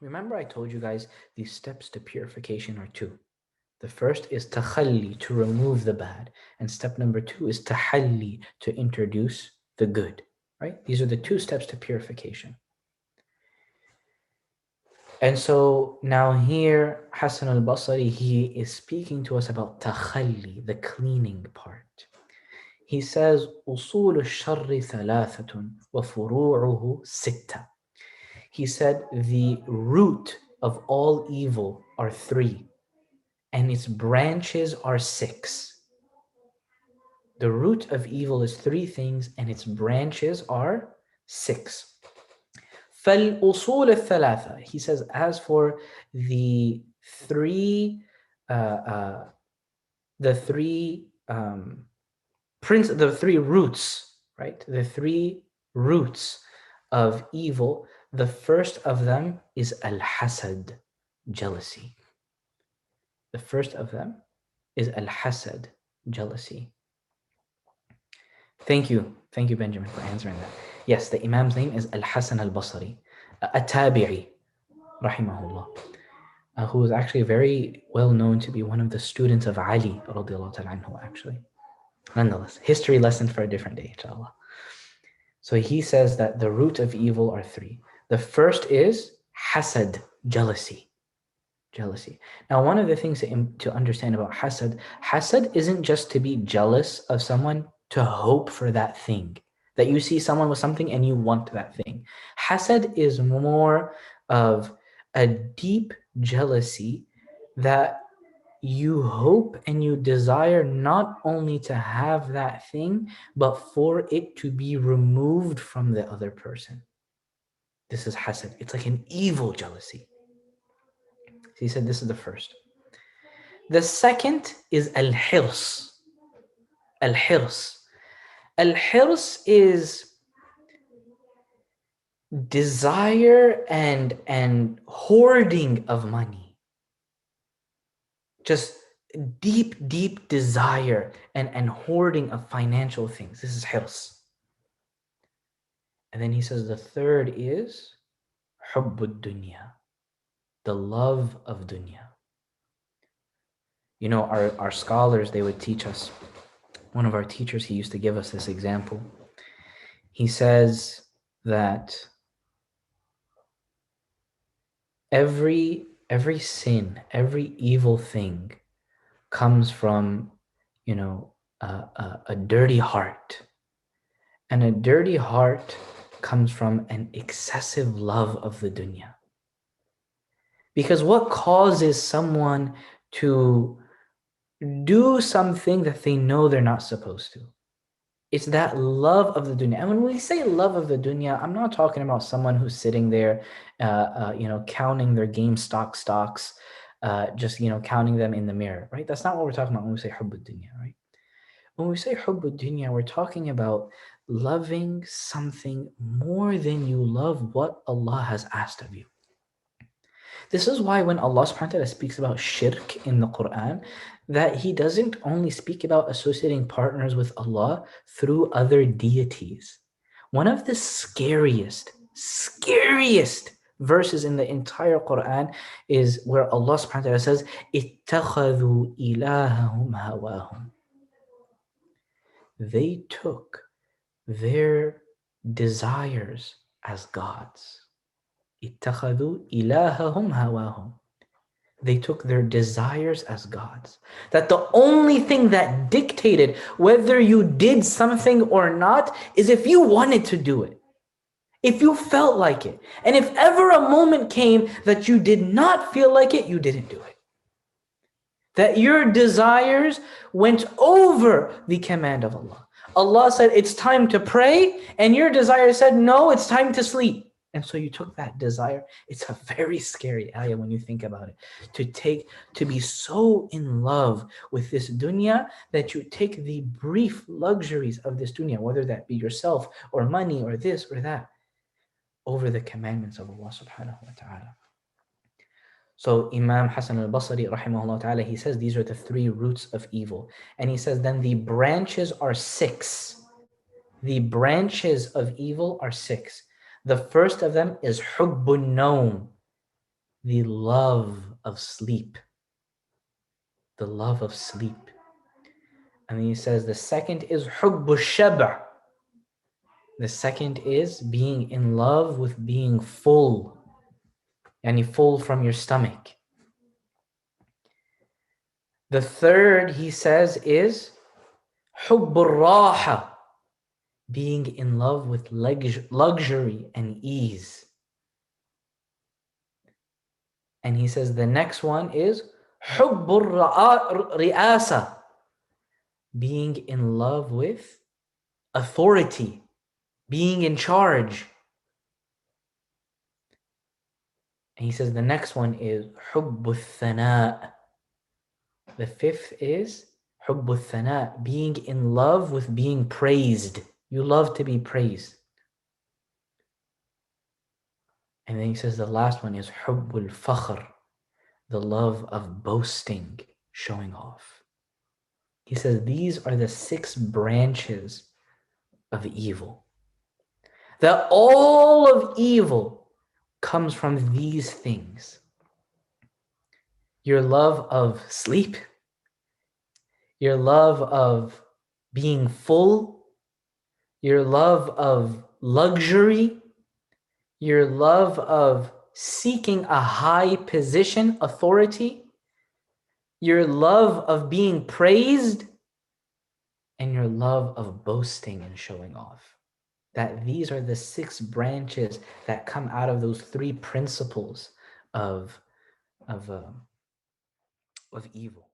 Remember I told you guys these steps to purification are two. The first is takhalli, to remove the bad. And step number two is tahalli, to introduce the good. Right? These are the two steps to purification. And so now here, Hassan al-Basri, he is speaking to us about takhalli, the cleaning part. He says, أصول الشر ثلاثة وفروعه ستة. He said, the root of all evil are three, and its branches are six. The root of evil is three things, and its branches are six. فالأصول الثلاثة. He says, as for the three, uh, uh, the three the three roots, right? The three roots of evil. The first of them is al-hasad, jealousy. The first of them is al-hasad, jealousy. Thank you, Benjamin, for answering that. Yes, the Imam's name is Al-Hasan al-Basri, a tabi'i, rahimahullah, who is actually very well known to be one of the students of Ali, radiallahu ta'ala anhu, actually. Nonetheless, history lesson for a different day, inshallah. So he says that the root of evil are three. The first is hasad, jealousy. Jealousy. Now, one of the things to understand about hasad isn't just to be jealous of someone to hope for that thing. That you see someone with something and you want that thing. Hasad is more of a deep jealousy that you hope and you desire not only to have that thing, but for it to be removed from the other person. This is hasad. It's like an evil jealousy. So he said this is the first. The second is al-hirs. Al-hirs. Al-hirs is desire and hoarding of money. Just deep desire and hoarding of financial things. This is hirs. And then he says the third is hubbud dunya, the love of dunya. You know, our scholars, they would teach us, one of our teachers, he used to give us this example. He says that every sin, every evil thing comes from, a dirty heart. And a dirty heart comes from an excessive love of the dunya. Because what causes someone to do something that they know they're not supposed to? It's that love of the dunya. And when we say love of the dunya, I'm not talking about someone who's sitting there, counting their GameStop stocks, just, counting them in the mirror, right? That's not what we're talking about when we say hubbud dunya, right? When we say hubbud dunya, we're talking about loving something more than you love what Allah has asked of you. This is why when Allah subhanahu wa ta'ala speaks about shirk in the Quran, that He doesn't only speak about associating partners with Allah through other deities. One of the scariest verses in the entire Quran is where Allah subhanahu wa ta'ala says, اتَّخَذُوا إِلَهَهُمْ هَوَاهُمْ. They took their desires as gods. اتَّخَذُوا إِلَهَهُمْ هَوَاهُمْ. They took their desires as gods. That the only thing that dictated whether you did something or not is if you wanted to do it. If you felt like it. And if ever a moment came that you did not feel like it, you didn't do it. That your desires went over the command of Allah. Allah said, it's time to pray, and your desire said, no, it's time to sleep. And so you took that desire. It's a very scary ayah when you think about it. To be so in love with this dunya that you take the brief luxuries of this dunya, whether that be yourself or money or this or that, over the commandments of Allah subhanahu wa ta'ala. So Imam Hassan al-Basri rahimahullah ta'ala, he says these are the three roots of evil. And he says then the branches are six. The branches of evil are six. The first of them is hubbun nawm, the love of sleep. The love of sleep. And then he says the second is حب الشبع. The second is being in love with being full. Yani full from your stomach. The third, he says, is حب الراحة. Being in love with luxury and ease. And he says the next one is حب الرئاسة. Being in love with authority, being in charge. And he says the next one is حب الثناء. The fifth is حب الثناء, being in love with being praised. You love to be praised. And then he says the last one is حب الفخر, the love of boasting, showing off. He says these are the 6 branches of evil. That all of evil comes from these things. Your love of sleep, your love of being full, your love of luxury, your love of seeking a high position, authority, your love of being praised, and your love of boasting and showing off. That these are the 6 branches that come out of those 3 principles of evil.